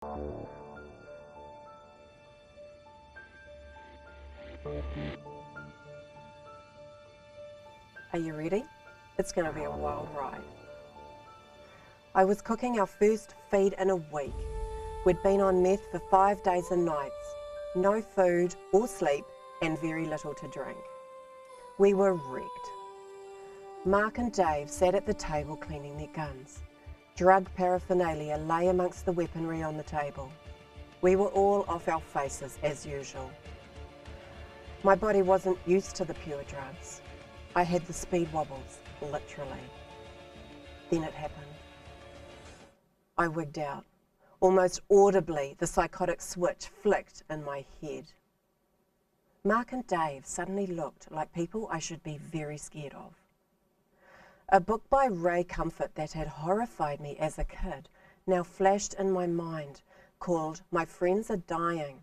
Are you ready? It's going to be a wild ride. I was cooking our first feed in a week. We'd been on meth for 5 days and nights. No food or sleep and very little to drink. We were wrecked. Mark and Dave sat at the table cleaning their guns. Drug paraphernalia lay amongst the weaponry on the table. We were all off our faces as usual. My body wasn't used to the pure drugs. I had the speed wobbles, literally. Then it happened. I wigged out. Almost audibly, the psychotic switch flicked in my head. Mark and Dave suddenly looked like people I should be very scared of. A book by Ray Comfort that had horrified me as a kid now flashed in my mind, called My Friends Are Dying.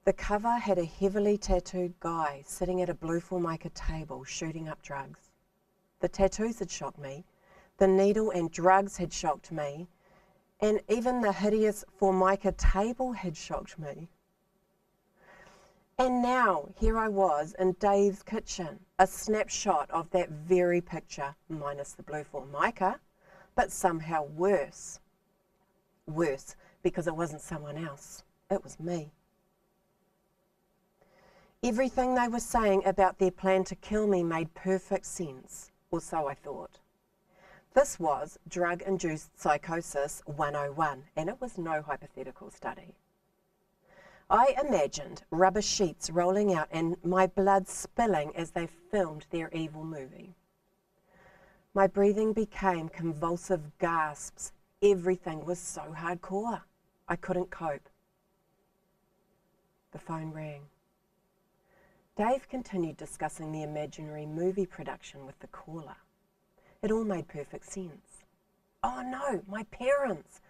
The cover had a heavily tattooed guy sitting at a blue Formica table shooting up drugs. The tattoos had shocked me, the needle and drugs had shocked me, and even the hideous Formica table had shocked me. And now, here I was in Dave's kitchen, a snapshot of that very picture, minus the blue Formica, but somehow worse. Worse, because it wasn't someone else, it was me. Everything they were saying about their plan to kill me made perfect sense, or so I thought. This was Drug-Induced Psychosis 101, and it was no hypothetical study. I imagined rubber sheets rolling out and my blood spilling as they filmed their evil movie. My breathing became convulsive gasps. Everything was so hardcore. I couldn't cope. The phone rang. Dave continued discussing the imaginary movie production with the caller. It all made perfect sense. Oh no, my parents.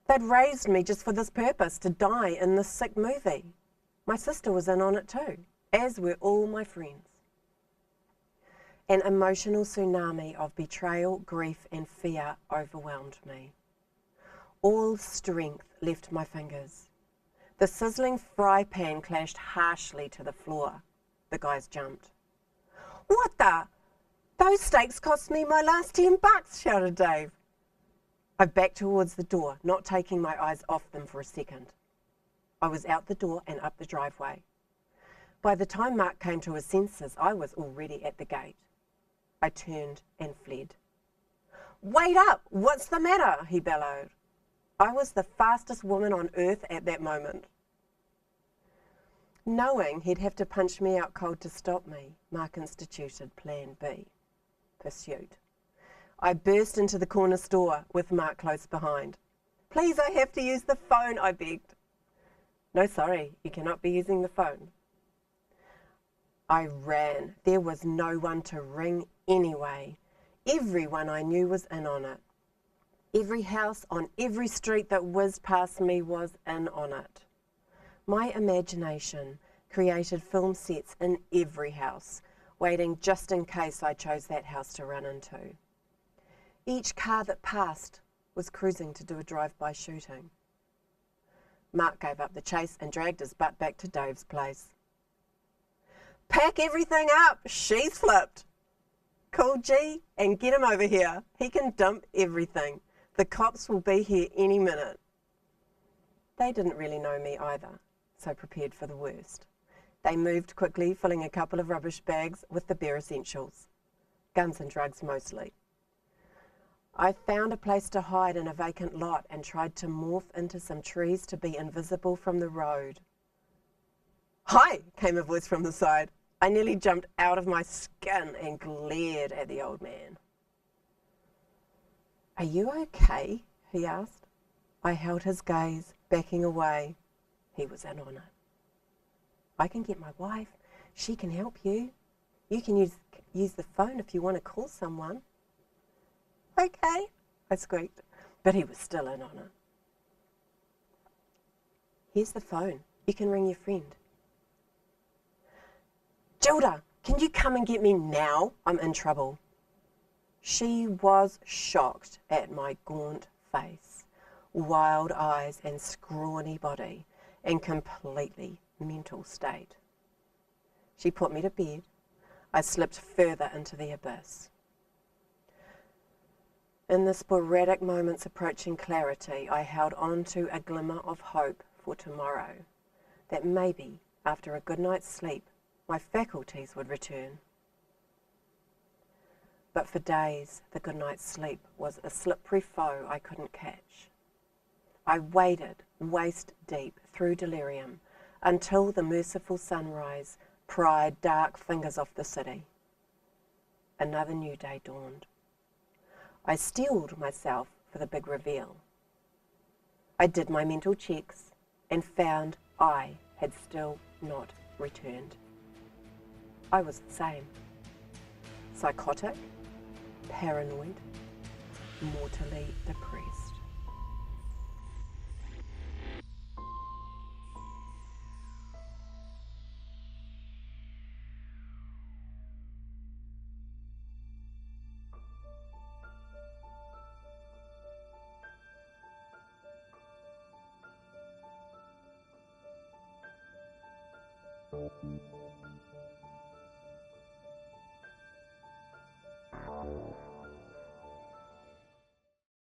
They'd raised me just for this purpose, to die in this sick movie. My sister was in on it too, as were all my friends. An emotional tsunami of betrayal, grief and fear overwhelmed me. All strength left my fingers. The sizzling fry pan clashed harshly to the floor. The guys jumped. What the? Those steaks cost me my last $10, shouted Dave. I backed towards the door, not taking my eyes off them for a second. I was out the door and up the driveway. By the time Mark came to his senses, I was already at the gate. I turned and fled. Wait up! What's the matter? He bellowed. I was the fastest woman on earth at that moment. Knowing he'd have to punch me out cold to stop me, Mark instituted Plan B. Pursuit. I burst into the corner store with Mark close behind. Please, I have to use the phone, I begged. No, sorry, you cannot be using the phone. I ran. There was no one to ring anyway. Everyone I knew was in on it. Every house on every street that whizzed past me was in on it. My imagination created film sets in every house, waiting just in case I chose that house to run into. Each car that passed was cruising to do a drive-by shooting. Mark gave up the chase and dragged his butt back to Dave's place. Pack everything up, she's flipped. Call G and get him over here. He can dump everything. The cops will be here any minute. They didn't really know me either, so prepared for the worst. They moved quickly, filling a couple of rubbish bags with the bare essentials. Guns and drugs mostly. I found a place to hide in a vacant lot and tried to morph into some trees to be invisible from the road. Hi, came a voice from the side. I nearly jumped out of my skin and glared at the old man. Are you okay? He asked. I held his gaze, backing away. He was in on it. I can get my wife. She can help you. You can use the phone if you want to call someone. Okay, I squeaked, but he was still in on it. Here's the phone. You can ring your friend. Gilda, can you come and get me now? I'm in trouble. She was shocked at my gaunt face. wild eyes and scrawny body, and completely mental state. She put me to bed. I slipped further into the abyss. In the sporadic moments approaching clarity, I held on to a glimmer of hope for tomorrow, that maybe, after a good night's sleep, my faculties would return. But for days, the good night's sleep was a slippery foe I couldn't catch. I waded waist deep through delirium until the merciful sunrise pried dark fingers off the city. Another new day dawned. I steeled myself for the big reveal. I did my mental checks and found I had still not returned. I was the same. Psychotic, paranoid, mortally depressed.